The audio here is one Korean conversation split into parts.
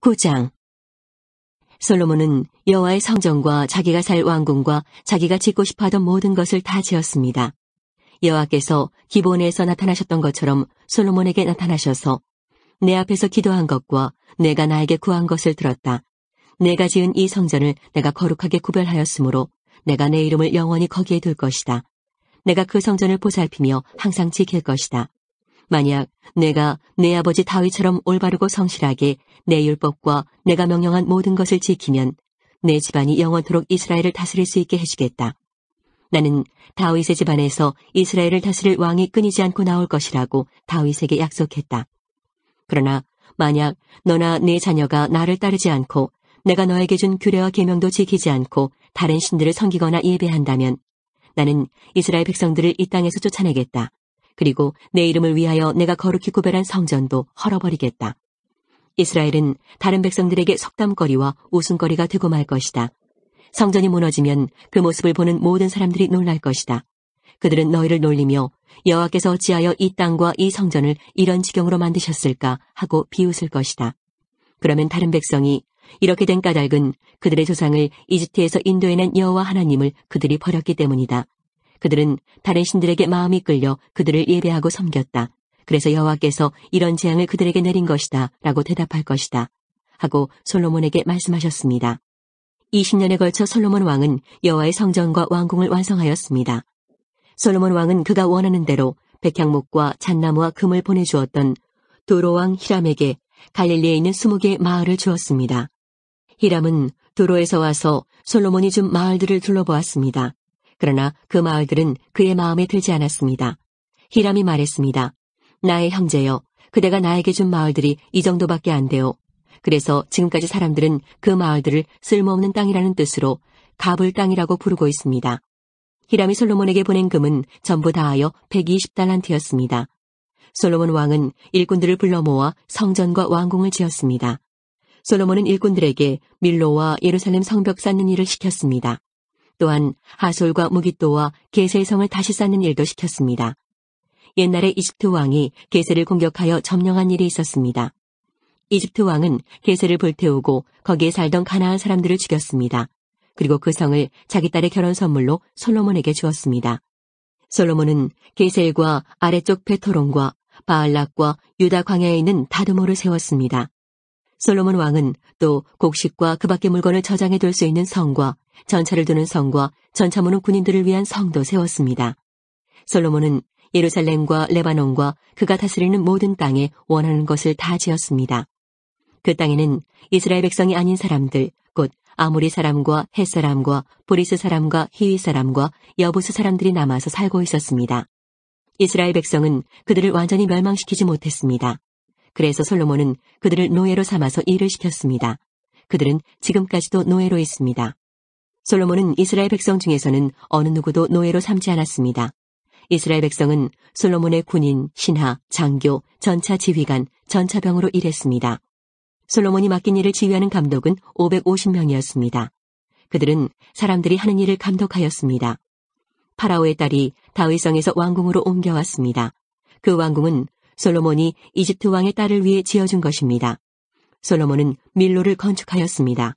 9장. 솔로몬은 여호와의 성전과 자기가 살 왕궁과 자기가 짓고 싶어하던 모든 것을 다 지었습니다. 여호와께서 기브온에서 나타나셨던 것처럼 솔로몬에게 나타나셔서 내 앞에서 기도한 것과 내가 나에게 구한 것을 들었다. 내가 지은 이 성전을 내가 거룩하게 구별하였으므로 내가 내 이름을 영원히 거기에 둘 것이다. 내가 그 성전을 보살피며 항상 지킬 것이다. 만약 내가 내 아버지 다윗처럼 올바르고 성실하게 내 율법과 내가 명령한 모든 것을 지키면 내 집안이 영원토록 이스라엘을 다스릴 수 있게 해주겠다. 나는 다윗의 집안에서 이스라엘을 다스릴 왕이 끊이지 않고 나올 것이라고 다윗에게 약속했다. 그러나 만약 너나 네 자녀가 나를 따르지 않고 내가 너에게 준 규례와 계명도 지키지 않고 다른 신들을 섬기거나 예배한다면 나는 이스라엘 백성들을 이 땅에서 쫓아내겠다. 그리고 내 이름을 위하여 내가 거룩히 구별한 성전도 헐어버리겠다. 이스라엘은 다른 백성들에게 속담거리와 웃음거리가 되고 말 것이다. 성전이 무너지면 그 모습을 보는 모든 사람들이 놀랄 것이다. 그들은 너희를 놀리며 여호와께서 어찌하여 이 땅과 이 성전을 이런 지경으로 만드셨을까 하고 비웃을 것이다. 그러면 다른 백성이 이렇게 된 까닭은 그들의 조상을 이집트에서 인도해낸 여호와 하나님을 그들이 버렸기 때문이다. 그들은 다른 신들에게 마음이 끌려 그들을 예배하고 섬겼다. 그래서 여호와께서 이런 재앙을 그들에게 내린 것이다 라고 대답할 것이다 하고 솔로몬에게 말씀하셨습니다. 20년에 걸쳐 솔로몬 왕은 여호와의 성전과 왕궁을 완성하였습니다. 솔로몬 왕은 그가 원하는 대로 백향목과 잣나무와 금을 보내주었던 도로왕 히람에게 갈릴리에 있는 20개의 마을을 주었습니다. 히람은 도로에서 와서 솔로몬이 준 마을들을 둘러보았습니다. 그러나 그 마을들은 그의 마음에 들지 않았습니다. 히람이 말했습니다. 나의 형제여, 그대가 나에게 준 마을들이 이 정도밖에 안 돼요. 그래서 지금까지 사람들은 그 마을들을 쓸모없는 땅이라는 뜻으로 가불 땅이라고 부르고 있습니다. 히람이 솔로몬에게 보낸 금은 전부 다하여 120달란트였습니다. 솔로몬 왕은 일꾼들을 불러 모아 성전과 왕궁을 지었습니다. 솔로몬은 일꾼들에게 밀로와 예루살렘 성벽 쌓는 일을 시켰습니다. 또한 하솔과 무깃도와 게셀 성을 다시 쌓는 일도 시켰습니다. 옛날에 이집트 왕이 게셀을 공격하여 점령한 일이 있었습니다. 이집트 왕은 게셀을 불태우고 거기에 살던 가나안 사람들을 죽였습니다. 그리고 그 성을 자기 딸의 결혼 선물로 솔로몬에게 주었습니다. 솔로몬은 게셀과 아래쪽 베토론과 바알락과 유다 광야에 있는 다드모를 세웠습니다. 솔로몬 왕은 또 곡식과 그 밖의 물건을 저장해 둘 수 있는 성과 전차를 두는 성과 전차 모는 군인들을 위한 성도 세웠습니다. 솔로몬은 예루살렘과 레바논과 그가 다스리는 모든 땅에 원하는 것을 다 지었습니다. 그 땅에는 이스라엘 백성이 아닌 사람들, 곧 아모리 사람과 헷 사람과 브리스 사람과 히위 사람과 여부스 사람들이 남아서 살고 있었습니다. 이스라엘 백성은 그들을 완전히 멸망시키지 못했습니다. 그래서 솔로몬은 그들을 노예로 삼아서 일을 시켰습니다. 그들은 지금까지도 노예로 있습니다. 솔로몬은 이스라엘 백성 중에서는 어느 누구도 노예로 삼지 않았습니다. 이스라엘 백성은 솔로몬의 군인, 신하, 장교, 전차 지휘관, 전차병으로 일했습니다. 솔로몬이 맡긴 일을 지휘하는 감독은 550명이었습니다. 그들은 사람들이 하는 일을 감독하였습니다. 파라오의 딸이 다윗성에서 왕궁으로 옮겨왔습니다. 그 왕궁은 솔로몬이 이집트 왕의 딸을 위해 지어준 것입니다. 솔로몬은 밀로를 건축하였습니다.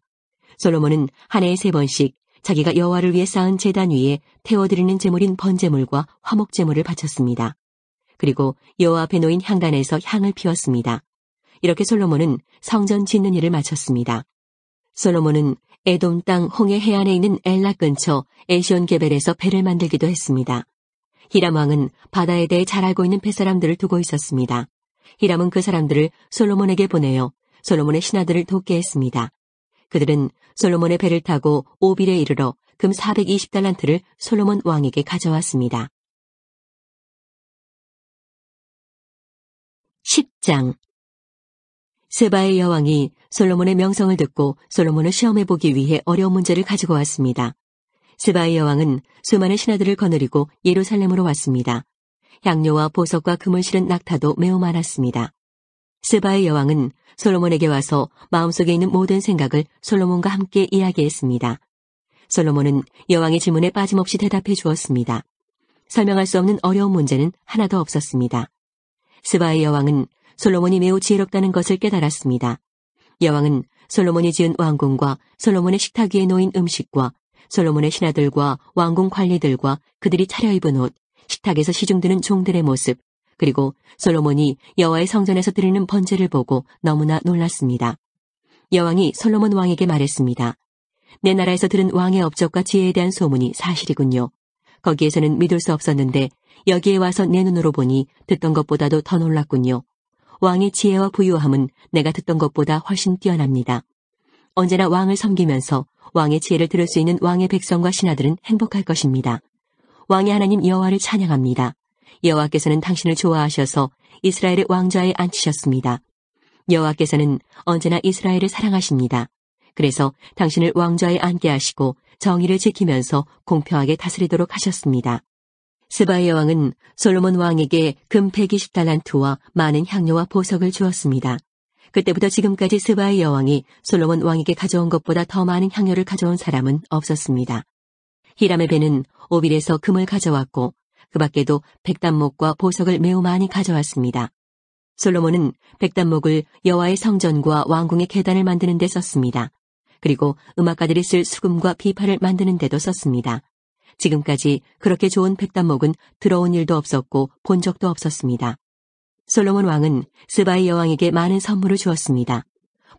솔로몬은 한 해에 3번씩 자기가 여호와를 위해 쌓은 제단 위에 태워드리는 제물인 번제물과 화목제물을 바쳤습니다. 그리고 여호와 앞에 놓인 향단에서 향을 피웠습니다. 이렇게 솔로몬은 성전 짓는 일을 마쳤습니다. 솔로몬은 에돔 땅 홍해 해안에 있는 엘라 근처 에시온 게벨에서 배를 만들기도 했습니다. 히람 왕은 바다에 대해 잘 알고 있는 뱃사람들을 두고 있었습니다. 히람은 그 사람들을 솔로몬에게 보내어 솔로몬의 신하들을 돕게 했습니다. 그들은 솔로몬의 배를 타고 오빌에 이르러 금 420달란트를 솔로몬 왕에게 가져왔습니다. 10장. 스바의 여왕이 솔로몬의 명성을 듣고 솔로몬을 시험해보기 위해 어려운 문제를 가지고 왔습니다. 스바의 여왕은 수많은 신하들을 거느리고 예루살렘으로 왔습니다. 향료와 보석과 금을 실은 낙타도 매우 많았습니다. 스바의 여왕은 솔로몬에게 와서 마음속에 있는 모든 생각을 솔로몬과 함께 이야기했습니다. 솔로몬은 여왕의 질문에 빠짐없이 대답해 주었습니다. 설명할 수 없는 어려운 문제는 하나도 없었습니다. 스바의 여왕은 솔로몬이 매우 지혜롭다는 것을 깨달았습니다. 여왕은 솔로몬이 지은 왕궁과 솔로몬의 식탁 위에 놓인 음식과 솔로몬의 신하들과 왕궁 관리들과 그들이 차려입은 옷, 식탁에서 시중드는 종들의 모습, 그리고 솔로몬이 여호와의 성전에서 드리는 번제를 보고 너무나 놀랐습니다. 여왕이 솔로몬 왕에게 말했습니다. 내 나라에서 들은 왕의 업적과 지혜에 대한 소문이 사실이군요. 거기에서는 믿을 수 없었는데 여기에 와서 내 눈으로 보니 듣던 것보다도 더 놀랐군요. 왕의 지혜와 부유함은 내가 듣던 것보다 훨씬 뛰어납니다. 언제나 왕을 섬기면서 왕의 지혜를 들을 수 있는 왕의 백성과 신하들은 행복할 것입니다. 왕의 하나님 여호와를 찬양합니다. 여호와께서는 당신을 좋아하셔서 이스라엘의 왕좌에 앉히셨습니다. 여호와께서는 언제나 이스라엘을 사랑하십니다. 그래서 당신을 왕좌에 앉게 하시고 정의를 지키면서 공평하게 다스리도록 하셨습니다. 스바의 여왕은 솔로몬 왕에게 금 120달란트와 많은 향료와 보석을 주었습니다. 그때부터 지금까지 스바의 여왕이 솔로몬 왕에게 가져온 것보다 더 많은 향료를 가져온 사람은 없었습니다. 히람의 배는 오빌에서 금을 가져왔고 그 밖에도 백단목과 보석을 매우 많이 가져왔습니다. 솔로몬은 백단목을 여호와의 성전과 왕궁의 계단을 만드는 데 썼습니다. 그리고 음악가들이 쓸 수금과 비파를 만드는 데도 썼습니다. 지금까지 그렇게 좋은 백단목은 들어온 일도 없었고 본 적도 없었습니다. 솔로몬 왕은 스바의 여왕에게 많은 선물을 주었습니다.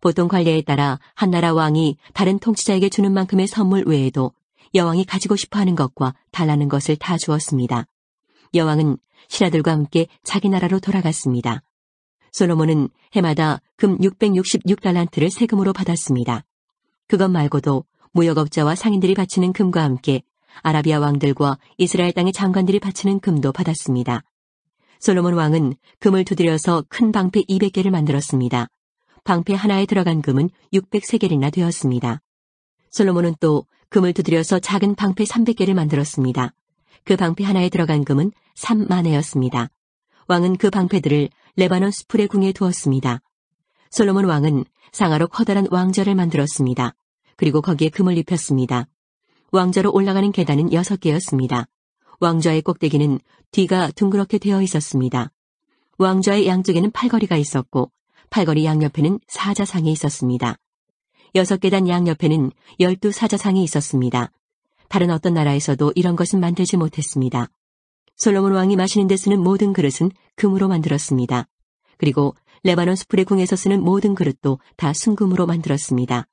보통 관례에 따라 한 나라 왕이 다른 통치자에게 주는 만큼의 선물 외에도 여왕이 가지고 싶어하는 것과 달라는 것을 다 주었습니다. 여왕은 신하들과 함께 자기 나라로 돌아갔습니다. 솔로몬은 해마다 금 666달란트를 세금으로 받았습니다. 그것 말고도 무역업자와 상인들이 바치는 금과 함께 아라비아 왕들과 이스라엘 땅의 장관들이 바치는 금도 받았습니다. 솔로몬 왕은 금을 두드려서 큰 방패 200개를 만들었습니다. 방패 하나에 들어간 금은 600세겔이나 되었습니다. 솔로몬은 또 금을 두드려서 작은 방패 300개를 만들었습니다. 그 방패 하나에 들어간 금은 3만회였습니다. 왕은 그 방패들을 레바논 수풀의 궁에 두었습니다. 솔로몬 왕은 상하로 커다란 왕좌를 만들었습니다. 그리고 거기에 금을 입혔습니다. 왕좌로 올라가는 계단은 6개였습니다. 왕좌의 꼭대기는 뒤가 둥그렇게 되어 있었습니다. 왕좌의 양쪽에는 팔걸이가 있었고 팔걸이 양옆에는 사자상이 있었습니다. 6계단 양옆에는 12사자상이 있었습니다. 다른 어떤 나라에서도 이런 것은 만들지 못했습니다. 솔로몬 왕이 마시는 데 쓰는 모든 그릇은 금으로 만들었습니다. 그리고 레바논 수풀의 궁에서 쓰는 모든 그릇도 다 순금으로 만들었습니다.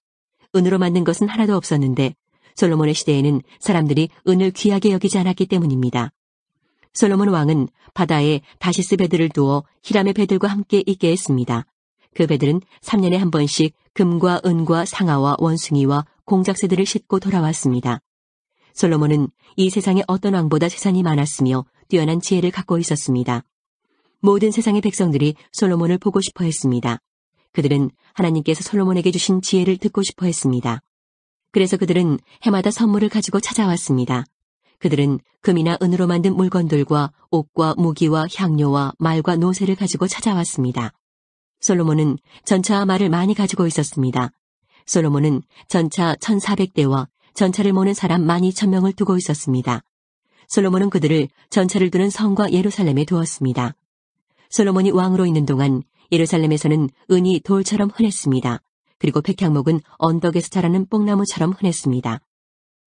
은으로 만든 것은 하나도 없었는데 솔로몬의 시대에는 사람들이 은을 귀하게 여기지 않았기 때문입니다. 솔로몬 왕은 바다에 다시스 배들을 두어 히람의 배들과 함께 있게 했습니다. 그 배들은 3년에 한 번씩 금과 은과 상아와 원숭이와 공작새들을 싣고 돌아왔습니다. 솔로몬은 이 세상에 어떤 왕보다 재산이 많았으며 뛰어난 지혜를 갖고 있었습니다. 모든 세상의 백성들이 솔로몬을 보고 싶어 했습니다. 그들은 하나님께서 솔로몬에게 주신 지혜를 듣고 싶어 했습니다. 그래서 그들은 해마다 선물을 가지고 찾아왔습니다. 그들은 금이나 은으로 만든 물건들과 옷과 무기와 향료와 말과 노새를 가지고 찾아왔습니다. 솔로몬은 전차와 말을 많이 가지고 있었습니다. 솔로몬은 전차 1,400대와 전차를 모는 사람 12,000명을 두고 있었습니다. 솔로몬은 그들을 전차를 두는 성과 예루살렘에 두었습니다. 솔로몬이 왕으로 있는 동안 예루살렘에서는 은이 돌처럼 흔했습니다. 그리고 백향목은 언덕에서 자라는 뽕나무처럼 흔했습니다.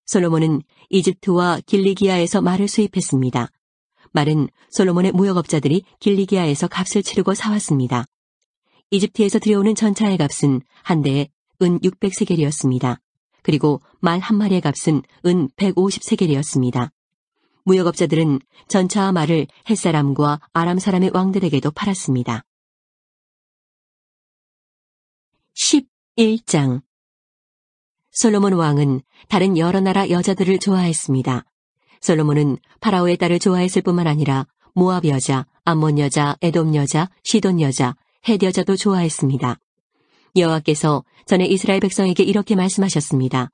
솔로몬은 이집트와 길리기아에서 말을 수입했습니다. 말은 솔로몬의 무역업자들이 길리기아에서 값을 치르고 사왔습니다. 이집트에서 들여오는 전차의 값은 한 대에 은 600세겔이었습니다. 그리고 말 한 마리의 값은 은 150세겔이었습니다. 무역업자들은 전차와 말을 헷사람과 아람 사람의 왕들에게도 팔았습니다. 11장 솔로몬 왕은 다른 여러 나라 여자들을 좋아했습니다. 솔로몬은 파라오의 딸을 좋아했을 뿐만 아니라 모압 여자, 암몬 여자, 에돔 여자, 시돈 여자, 헷 여자도 좋아했습니다. 여호와께서 전에 이스라엘 백성에게 이렇게 말씀하셨습니다.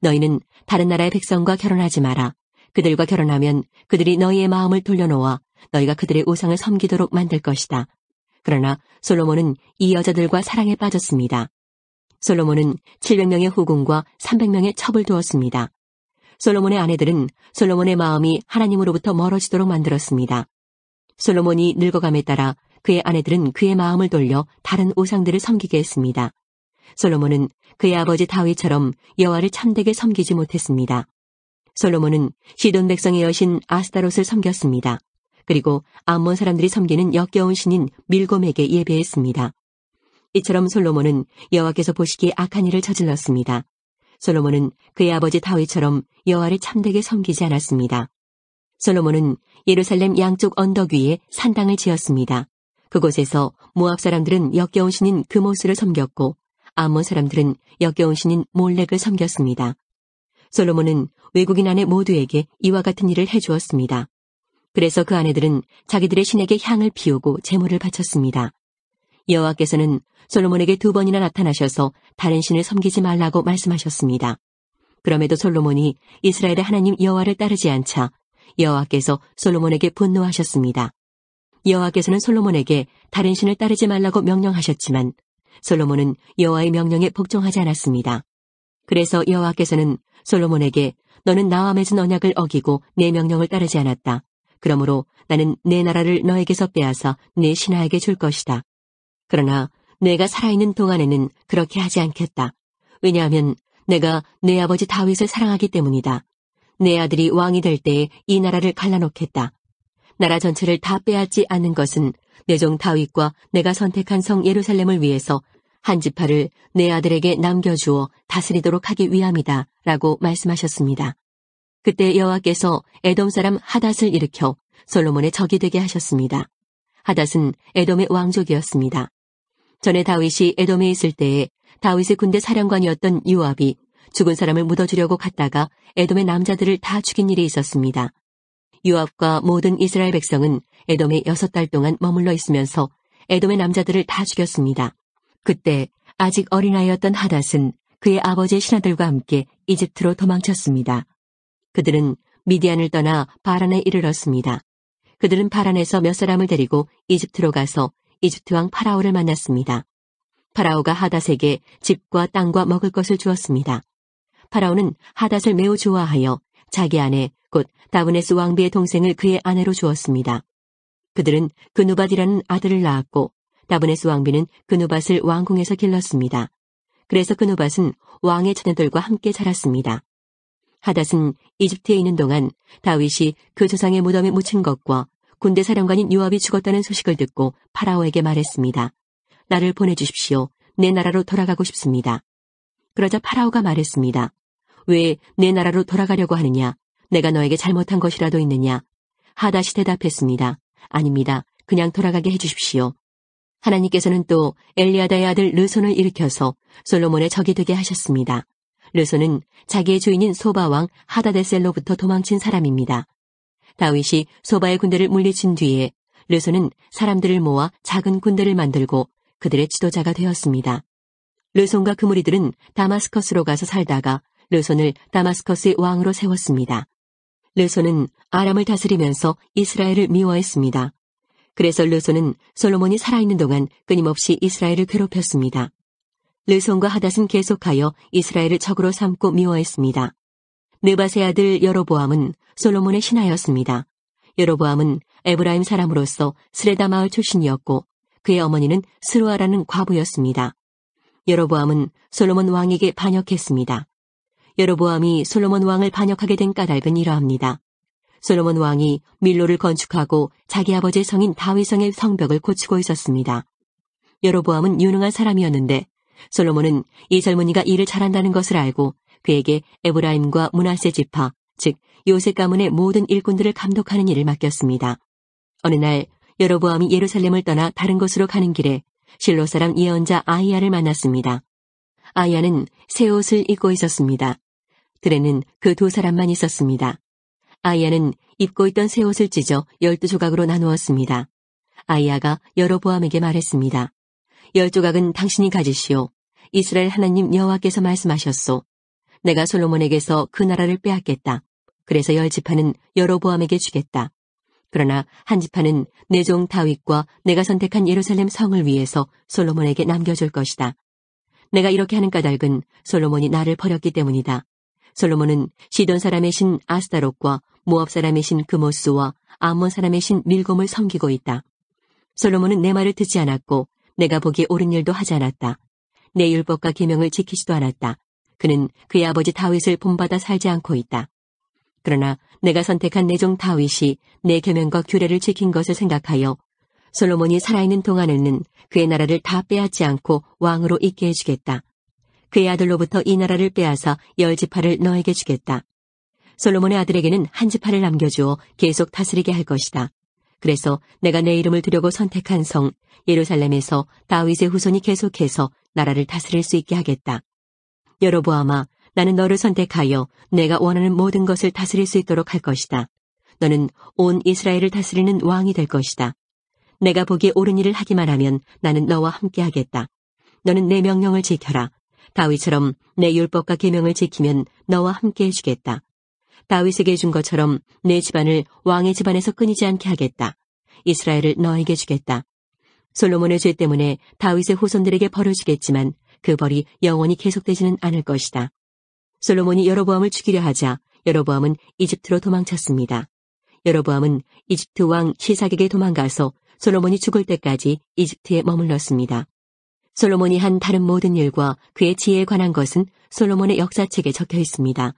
너희는 다른 나라의 백성과 결혼하지 마라. 그들과 결혼하면 그들이 너희의 마음을 돌려놓아 너희가 그들의 우상을 섬기도록 만들 것이다. 그러나 솔로몬은 이 여자들과 사랑에 빠졌습니다. 솔로몬은 700명의 후궁과 300명의 첩을 두었습니다. 솔로몬의 아내들은 솔로몬의 마음이 하나님으로부터 멀어지도록 만들었습니다. 솔로몬이 늙어감에 따라 그의 아내들은 그의 마음을 돌려 다른 우상들을 섬기게 했습니다. 솔로몬은 그의 아버지 다윗처럼 여호와를 참되게 섬기지 못했습니다. 솔로몬은 시돈 백성의 여신 아스타롯을 섬겼습니다. 그리고 암몬 사람들이 섬기는 역겨운 신인 밀곰에게 예배했습니다. 이처럼 솔로몬은 여호와께서 보시기에 악한 일을 저질렀습니다. 솔로몬은 그의 아버지 다윗처럼 여호와를 참되게 섬기지 않았습니다. 솔로몬은 예루살렘 양쪽 언덕 위에 산당을 지었습니다. 그곳에서 모압 사람들은 역겨운 신인 그모스를 섬겼고 암몬 사람들은 역겨운 신인 몰렉을 섬겼습니다. 솔로몬은 외국인 아내 모두에게 이와 같은 일을 해주었습니다. 그래서 그 아내들은 자기들의 신에게 향을 피우고 제물을 바쳤습니다. 여호와께서는 솔로몬에게 2번이나 나타나셔서 다른 신을 섬기지 말라고 말씀하셨습니다. 그럼에도 솔로몬이 이스라엘의 하나님 여호와를 따르지 않자 여호와께서 솔로몬에게 분노하셨습니다. 여호와께서는 솔로몬에게 다른 신을 따르지 말라고 명령하셨지만 솔로몬은 여호와의 명령에 복종하지 않았습니다. 그래서 여호와께서는 솔로몬에게 너는 나와 맺은 언약을 어기고 내 명령을 따르지 않았다. 그러므로 나는 내 나라를 너에게서 빼앗아 내 신하에게 줄 것이다. 그러나 내가 살아있는 동안에는 그렇게 하지 않겠다. 왜냐하면 내가 내 아버지 다윗을 사랑하기 때문이다. 내 아들이 왕이 될 때에 이 나라를 갈라놓겠다. 나라 전체를 다 빼앗지 않는 것은 내 종 다윗과 내가 선택한 성 예루살렘을 위해서 한 지파를 내 아들에게 남겨주어 다스리도록 하기 위함이다 라고 말씀하셨습니다. 그때 여호와께서 에돔 사람 하닷을 일으켜 솔로몬의 적이 되게 하셨습니다. 하닷은 에돔의 왕족이었습니다. 전에 다윗이 에돔에 있을 때에 다윗의 군대 사령관이었던 요압이 죽은 사람을 묻어주려고 갔다가 에돔의 남자들을 다 죽인 일이 있었습니다. 요압과 모든 이스라엘 백성은 에돔에 6달 동안 머물러 있으면서 에돔의 남자들을 다 죽였습니다. 그때 아직 어린아이였던 하닷은 그의 아버지의 신하들과 함께 이집트로 도망쳤습니다. 그들은 미디안을 떠나 바란에 이르렀습니다. 그들은 바란에서 몇 사람을 데리고 이집트로 가서 이집트 왕 파라오를 만났습니다. 파라오가 하닷에게 집과 땅과 먹을 것을 주었습니다. 파라오는 하닷을 매우 좋아하여 자기 아내 곧 다브네스 왕비의 동생을 그의 아내로 주었습니다. 그들은 그누밧이라는 아들을 낳았고 다브네스 왕비는 그누밧을 왕궁에서 길렀습니다. 그래서 그누밧은 왕의 자녀들과 함께 자랐습니다. 하닷은 이집트에 있는 동안 다윗이 그 조상의 무덤에 묻힌 것과 군대 사령관인 요압이 죽었다는 소식을 듣고 파라오에게 말했습니다. 나를 보내주십시오. 내 나라로 돌아가고 싶습니다. 그러자 파라오가 말했습니다. 왜 내 나라로 돌아가려고 하느냐? 내가 너에게 잘못한 것이라도 있느냐? 하닷이 대답했습니다. 아닙니다. 그냥 돌아가게 해주십시오. 하나님께서는 또 엘리아다의 아들 르손을 일으켜서 솔로몬의 적이 되게 하셨습니다. 르손은 자기의 주인인 소바 왕 하다데셀로부터 도망친 사람입니다. 다윗이 소바의 군대를 물리친 뒤에 르손은 사람들을 모아 작은 군대를 만들고 그들의 지도자가 되었습니다. 르손과 그 무리들은 다마스커스로 가서 살다가 르손을 다마스커스의 왕으로 세웠습니다. 르손은 아람을 다스리면서 이스라엘을 미워했습니다. 그래서 르손은 솔로몬이 살아있는 동안 끊임없이 이스라엘을 괴롭혔습니다. 르손과 하닷은 계속하여 이스라엘을 적으로 삼고 미워했습니다. 느밧의 아들 여로보암은 솔로몬의 신하였습니다. 여로보암은 에브라임 사람으로서 스레다 마을 출신이었고 그의 어머니는 스루아라는 과부였습니다. 여로보암은 솔로몬 왕에게 반역했습니다. 여로보암이 솔로몬 왕을 반역하게 된 까닭은 이러합니다. 솔로몬 왕이 밀로를 건축하고 자기 아버지의 성인 다윗성의 성벽을 고치고 있었습니다. 여로보암은 유능한 사람이었는데 솔로몬은 이 젊은이가 일을 잘한다는 것을 알고 그에게 에브라임과 므낫세 지파, 즉 요셉 가문의 모든 일꾼들을 감독하는 일을 맡겼습니다. 어느 날 여로보암이 예루살렘을 떠나 다른 곳으로 가는 길에 실로 사람 예언자 아히야를 만났습니다. 아히야는 새 옷을 입고 있었습니다. 들에는 그 2사람만 있었습니다. 아히야는 입고 있던 새 옷을 찢어 12조각으로 나누었습니다. 아히야가 여로보암에게 말했습니다. 10조각은 당신이 가지시오. 이스라엘 하나님 여호와께서 말씀하셨소. 내가 솔로몬에게서 그 나라를 빼앗겠다. 그래서 10지파는 여로보암에게 주겠다. 그러나 한 지파는 내 종 다윗과 내가 선택한 예루살렘 성을 위해서 솔로몬에게 남겨줄 것이다. 내가 이렇게 하는 까닭은 솔로몬이 나를 버렸기 때문이다. 솔로몬은 시돈 사람의 신 아스타롯과 모압 사람의 신 그모스와 암몬 사람의 신 밀곰을 섬기고 있다. 솔로몬은 내 말을 듣지 않았고 내가 보기에 옳은 일도 하지 않았다. 내 율법과 계명을 지키지도 않았다. 그는 그의 아버지 다윗을 본받아 살지 않고 있다. 그러나 내가 선택한 내 종 다윗이 내 계명과 규례를 지킨 것을 생각하여 솔로몬이 살아있는 동안에는 그의 나라를 다 빼앗지 않고 왕으로 있게 해주겠다. 그의 아들로부터 이 나라를 빼앗아 10지파를 너에게 주겠다. 솔로몬의 아들에게는 한 지파를 남겨주어 계속 다스리게 할 것이다. 그래서 내가 내 이름을 두려고 선택한 성 예루살렘에서 다윗의 후손이 계속해서 나라를 다스릴 수 있게 하겠다. 여로보암아, 나는 너를 선택하여 내가 원하는 모든 것을 다스릴 수 있도록 할 것이다. 너는 온 이스라엘을 다스리는 왕이 될 것이다. 내가 보기에 옳은 일을 하기만 하면 나는 너와 함께 하겠다. 너는 내 명령을 지켜라. 다윗처럼 내 율법과 계명을 지키면 너와 함께 해주겠다. 다윗에게 준 것처럼 내 집안을 왕의 집안에서 끊이지 않게 하겠다. 이스라엘을 너에게 주겠다. 솔로몬의 죄 때문에 다윗의 후손들에게 벌을 주겠지만 그 벌이 영원히 계속되지는 않을 것이다. 솔로몬이 여로보암을 죽이려 하자 여로보암은 이집트로 도망쳤습니다. 여로보암은 이집트 왕 시삭에게 도망가서 솔로몬이 죽을 때까지 이집트에 머물렀습니다. 솔로몬이 한 다른 모든 일과 그의 지혜에 관한 것은 솔로몬의 역사책에 적혀 있습니다.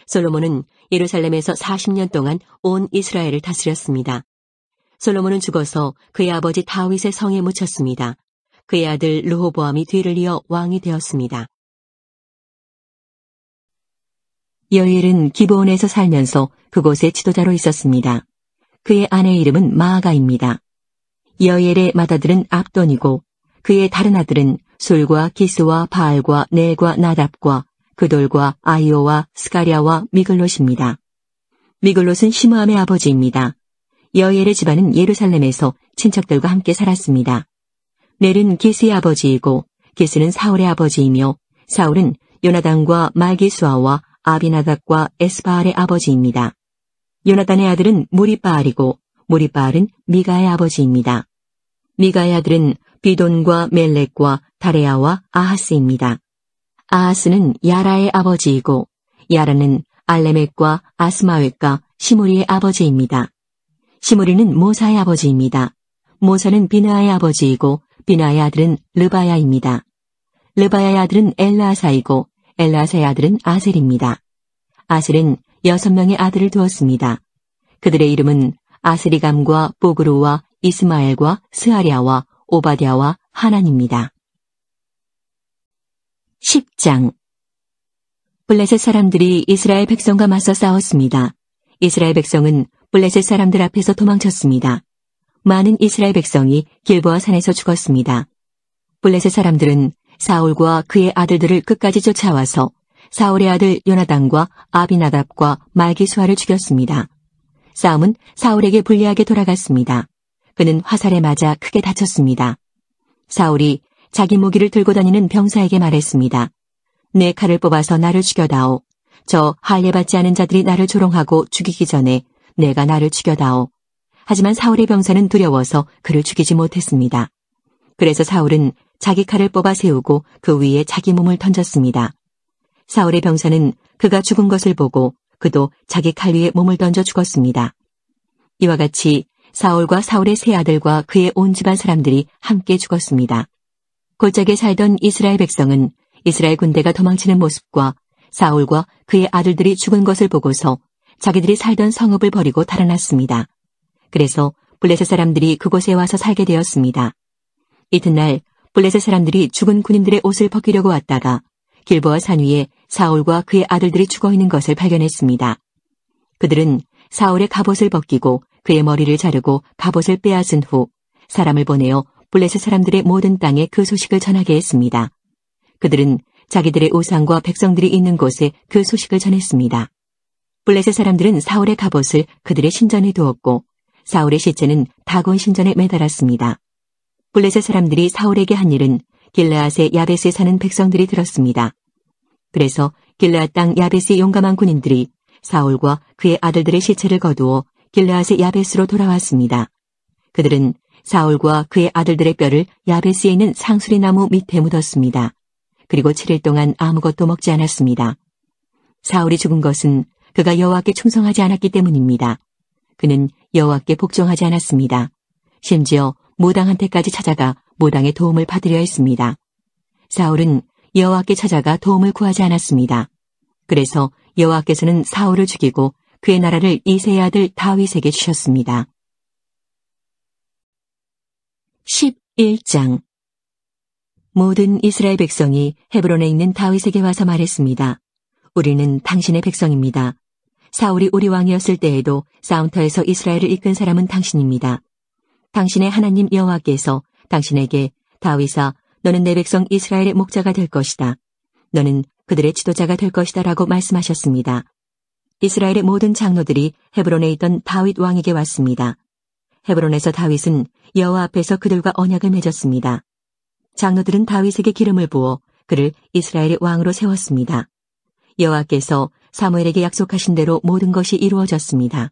솔로몬은 예루살렘에서 40년 동안 온 이스라엘을 다스렸습니다. 솔로몬은 죽어서 그의 아버지 다윗의 성에 묻혔습니다. 그의 아들 르호보암이 뒤를 이어 왕이 되었습니다. 여엘은 기브온에서 살면서 그곳의 지도자로 있었습니다. 그의 아내의 이름은 마아가입니다. 여엘의 맏아들은 압돈이고 그의 다른 아들은 술과 기스와 바알과 넬과 나답과 그돌과 아이오와 스가랴와 미글롯입니다. 미글롯은 시므암의 아버지입니다. 여엘의 집안은 예루살렘에서 친척들과 함께 살았습니다. 넬은 기스의 아버지이고 기스는 사울의 아버지이며 사울은 요나단과 말기수아와 아비나답과 에스바알의 아버지입니다. 요나단의 아들은 무리바알이고 무리바알은 미가의 아버지입니다. 미가의 아들은 비돈과 멜렉과 다레아와 아하스입니다. 아하스는 야라의 아버지이고 야라는 알레멕과 아스마웻과 시므리의 아버지입니다. 시므리는 모사의 아버지입니다. 모사는 비나의 아버지이고 비나의 아들은 르바야입니다. 르바야의 아들은 엘라아사이고 엘라아사의 아들은 아셀입니다. 아셀은 6명의 아들을 두었습니다. 그들의 이름은 아스리감과 보그루와 이스마엘과 스아랴와 오바댜와 하난입니다. 10장 블레셋 사람들이 이스라엘 백성과 맞서 싸웠습니다. 이스라엘 백성은 블레셋 사람들 앞에서 도망쳤습니다. 많은 이스라엘 백성이 길보아 산에서 죽었습니다. 블레셋 사람들은 사울과 그의 아들들을 끝까지 쫓아와서 사울의 아들 요나단과 아비나답과 말기수아를 죽였습니다. 싸움은 사울에게 불리하게 돌아갔습니다. 그는 화살에 맞아 크게 다쳤습니다. 사울이 자기 무기를 들고 다니는 병사에게 말했습니다. 내 칼을 뽑아서 나를 죽여다오. 저 할례받지 않은 자들이 나를 조롱하고 죽이기 전에 내가 나를 죽여다오. 하지만 사울의 병사는 두려워서 그를 죽이지 못했습니다. 그래서 사울은 자기 칼을 뽑아 세우고 그 위에 자기 몸을 던졌습니다. 사울의 병사는 그가 죽은 것을 보고 그도 자기 칼 위에 몸을 던져 죽었습니다. 이와 같이 사울과 사울의 세 아들과 그의 온 집안 사람들이 함께 죽었습니다. 골짜기에 살던 이스라엘 백성은 이스라엘 군대가 도망치는 모습과 사울과 그의 아들들이 죽은 것을 보고서 자기들이 살던 성읍을 버리고 달아났습니다. 그래서 블레셋 사람들이 그곳에 와서 살게 되었습니다. 이튿날 블레셋 사람들이 죽은 군인들의 옷을 벗기려고 왔다가 길보아 산 위에 사울과 그의 아들들이 죽어있는 것을 발견했습니다. 그들은 사울의 갑옷을 벗기고 그의 머리를 자르고 갑옷을 빼앗은 후 사람을 보내어 블레셋 사람들의 모든 땅에 그 소식을 전하게 했습니다. 그들은 자기들의 우상과 백성들이 있는 곳에 그 소식을 전했습니다. 블레셋 사람들은 사울의 갑옷을 그들의 신전에 두었고 사울의 시체는 다곤 신전에 매달았습니다. 블레셋 사람들이 사울에게 한 일은 길르앗의 야베스에 사는 백성들이 들었습니다. 그래서 길르앗 땅 야베스의 용감한 군인들이 사울과 그의 아들들의 시체를 거두어 길르앗의 야베스로 돌아왔습니다. 그들은 사울과 그의 아들들의 뼈를 야베스에 있는 상수리 나무 밑에 묻었습니다. 그리고 7일 동안 아무것도 먹지 않았습니다. 사울이 죽은 것은 그가 여호와께 충성하지 않았기 때문입니다. 그는 여호와께 복종하지 않았습니다. 심지어 무당한테까지 찾아가 무당의 도움을 받으려 했습니다. 사울은 여호와께 찾아가 도움을 구하지 않았습니다. 그래서 여호와께서는 사울을 죽이고 그의 나라를 이새의 아들 다윗에게 주셨습니다. 11장 모든 이스라엘 백성이 헤브론에 있는 다윗에게 와서 말했습니다. 우리는 당신의 백성입니다. 사울이 우리 왕이었을 때에도 싸움터에서 이스라엘을 이끈 사람은 당신입니다. 당신의 하나님 여호와께서 당신에게 다윗아, 너는 내 백성 이스라엘의 목자가 될 것이다. 너는 그들의 지도자가 될 것이다 라고 말씀하셨습니다. 이스라엘의 모든 장로들이 헤브론에 있던 다윗 왕에게 왔습니다. 헤브론에서 다윗은 여호와 앞에서 그들과 언약을 맺었습니다. 장로들은 다윗에게 기름을 부어 그를 이스라엘의 왕으로 세웠습니다. 여호와께서 사무엘에게 약속하신 대로 모든 것이 이루어졌습니다.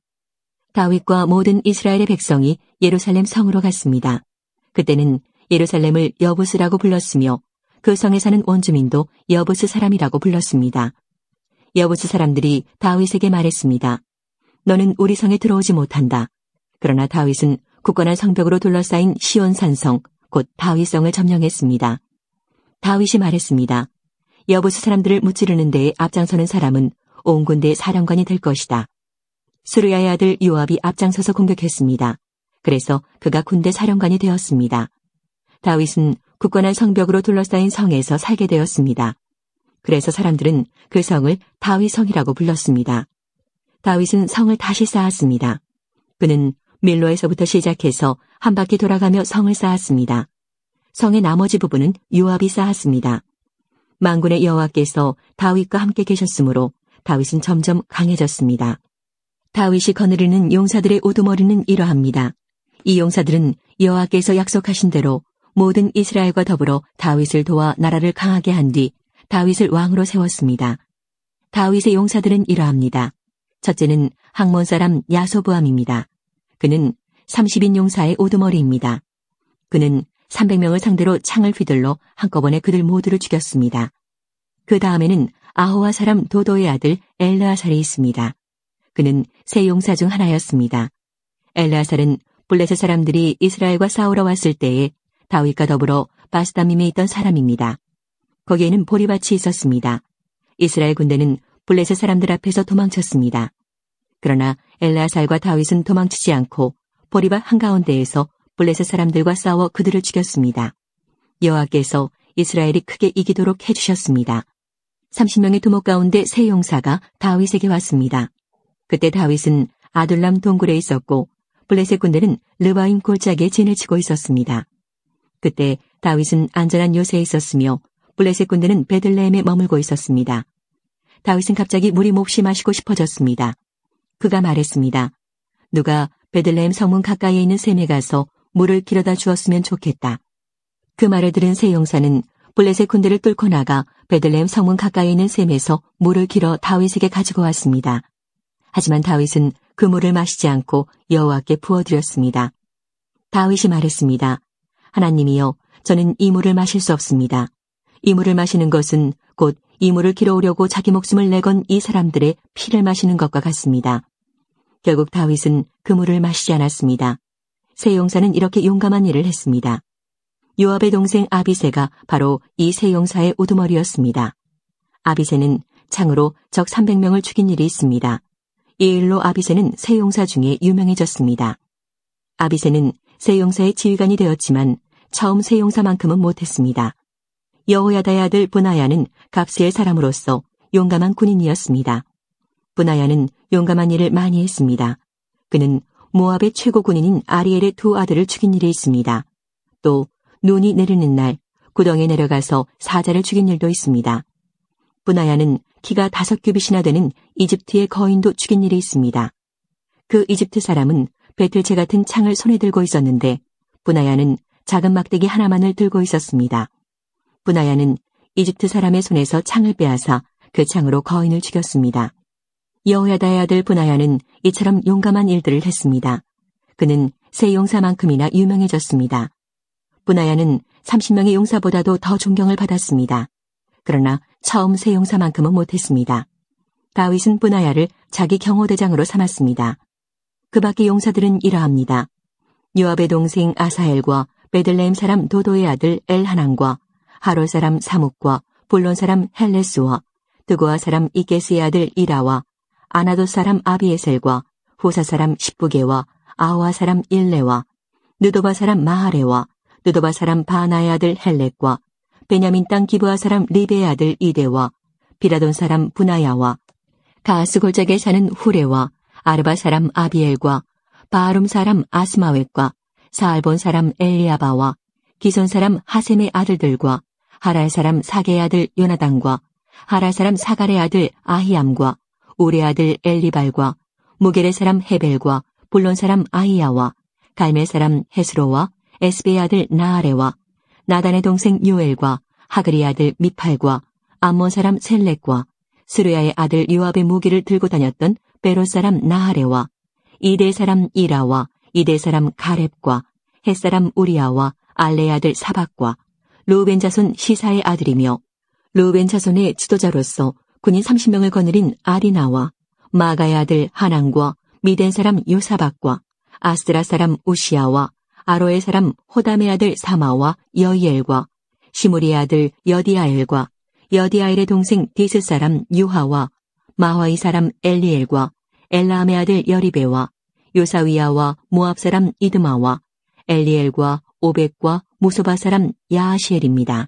다윗과 모든 이스라엘의 백성이 예루살렘 성으로 갔습니다. 그때는 예루살렘을 여부스라고 불렀으며 그 성에 사는 원주민도 여부스 사람이라고 불렀습니다. 여부스 사람들이 다윗에게 말했습니다. 너는 우리 성에 들어오지 못한다. 그러나 다윗은 굳건한 성벽으로 둘러싸인 시온 산성, 곧 다윗성을 점령했습니다. 다윗이 말했습니다. 여부스 사람들을 무찌르는 데에 앞장서는 사람은 온 군대의 사령관이 될 것이다. 스루야의 아들 요압이 앞장서서 공격했습니다. 그래서 그가 군대 사령관이 되었습니다. 다윗은 굳건한 성벽으로 둘러싸인 성에서 살게 되었습니다. 그래서 사람들은 그 성을 다윗성이라고 불렀습니다. 다윗은 성을 다시 쌓았습니다. 그는 밀로에서부터 시작해서 한 바퀴 돌아가며 성을 쌓았습니다. 성의 나머지 부분은 요압이 쌓았습니다. 만군의 여호와께서 다윗과 함께 계셨으므로 다윗은 점점 강해졌습니다. 다윗이 거느리는 용사들의 우두머리는 이러합니다. 이 용사들은 여호와께서 약속하신 대로 모든 이스라엘과 더불어 다윗을 도와 나라를 강하게 한 뒤 다윗을 왕으로 세웠습니다. 다윗의 용사들은 이러합니다. 첫째는 학몬 사람 야소부암입니다. 그는 30인 용사의 우두머리입니다. 그는 300명을 상대로 창을 휘둘러 한꺼번에 그들 모두를 죽였습니다. 그 다음에는 아호와 사람 도도의 아들 엘르아살이 있습니다. 그는 세 용사 중 하나였습니다. 엘르아살은 블레셋 사람들이 이스라엘과 싸우러 왔을 때에 다윗과 더불어 바스다밈에 있던 사람입니다. 거기에는 보리밭이 있었습니다. 이스라엘 군대는 블레셋 사람들 앞에서 도망쳤습니다. 그러나 엘르아살과 다윗은 도망치지 않고 보리밭 한가운데에서 블레셋 사람들과 싸워 그들을 죽였습니다. 여호와께서 이스라엘이 크게 이기도록 해주셨습니다. 30명의 두목 가운데 세 용사가 다윗에게 왔습니다. 그때 다윗은 아둘람 동굴에 있었고 블레셋 군대는 르바임 골짜기에 진을 치고 있었습니다. 그때 다윗은 안전한 요새에 있었으며 블레셋 군대는 베들레헴에 머물고 있었습니다. 다윗은 갑자기 물이 몹시 마시고 싶어졌습니다. 그가 말했습니다. 누가 베들레헴 성문 가까이에 있는 샘에 가서 물을 길어다 주었으면 좋겠다. 그 말을 들은 세 용사는 블레셋 군대를 뚫고 나가 베들레헴 성문 가까이에 있는 샘에서 물을 길어 다윗에게 가지고 왔습니다. 하지만 다윗은 그 물을 마시지 않고 여호와께 부어드렸습니다. 다윗이 말했습니다. 하나님이여, 저는 이 물을 마실 수 없습니다. 이 물을 마시는 것은 곧 이 물을 길어오려고 자기 목숨을 내건 이 사람들의 피를 마시는 것과 같습니다. 결국 다윗은 그 물을 마시지 않았습니다. 세 용사는 이렇게 용감한 일을 했습니다. 요압의 동생 아비새가 바로 이 세 용사의 우두머리였습니다. 아비새는 창으로 적 300명을 죽인 일이 있습니다. 이 일로 아비새는 세 용사 중에 유명해졌습니다. 아비새는 세 용사의 지휘관이 되었지만 처음 세 용사만큼은 못했습니다. 여호야다의 아들 브나야는 갑스의 사람으로서 용감한 군인이었습니다. 브나야는 용감한 일을 많이 했습니다. 그는 모압의 최고 군인인 아리엘의 두 아들을 죽인 일이 있습니다. 또 눈이 내리는 날 구덩이에 내려가서 사자를 죽인 일도 있습니다. 브나야는 키가 5규빗이나 되는 이집트의 거인도 죽인 일이 있습니다. 그 이집트 사람은 배틀채 같은 창을 손에 들고 있었는데 브나야는 작은 막대기 하나만을 들고 있었습니다. 브나야는 이집트 사람의 손에서 창을 빼앗아 그 창으로 거인을 죽였습니다. 여호야다의 아들 브나야는 이처럼 용감한 일들을 했습니다. 그는 세 용사만큼이나 유명해졌습니다. 브나야는 30명의 용사보다도 더 존경을 받았습니다. 그러나 처음 세 용사만큼은 못했습니다. 다윗은 브나야를 자기 경호대장으로 삼았습니다. 그 밖의 용사들은 이러합니다. 요압의 동생 아사엘과 베들레헴 사람 도도의 아들 엘하난과 하롤 사람 사묵과 불론 사람 헬레스와 드고아 사람 이게스의 아들 이라와 아나도 사람 아비에셀과 후사 사람 십부게와 아호아 사람 일레와 느도바 사람 마하레와 느도바 사람 바나의 아들 헬렉과 베냐민 땅 기브아 사람 리베의 아들 이데와 비라돈 사람 부나야와 가스 골짜기에 사는 후레와 아르바 사람 아비엘과 바아룸 사람 아스마웻과 사알본 사람 엘리아바와 기손 사람 하셈의 아들들과 하랄 사람 사게의 아들 요나단과 하랄 사람 사갈의 아들 아히암과 우레 아들 엘리발과 무겔의 사람 헤벨과 불론 사람 아히야와 갈멜 사람 헤스로와 에스베의 아들 나아레와 나단의 동생 요엘과 하그리 아들 미팔과 암몬 사람 셀렉과 스루야의 아들 요압의 무기를 들고 다녔던 베롯 사람 나하레와 이대 사람 이라와 이대 사람 가렙과 헷 사람 우리아와 알레의 아들 사박과 르우벤 자손 시사의 아들이며 르우벤 자손의 지도자로서 군인 30명을 거느린 아리나와 마가의 아들 하난과 미덴 사람 요사박과 아스드라 사람 우시아와 아로의 사람 호담의 아들 사마와 여이엘과 시무리의 아들 여디아엘과 여디아엘의 동생 디스 사람 유하와 마화의 사람 엘리엘과 엘라함의 아들 여리베와 요사위아와 모압 사람 이드마와 엘리엘과 오벳과 무소바 사람 야하시엘입니다.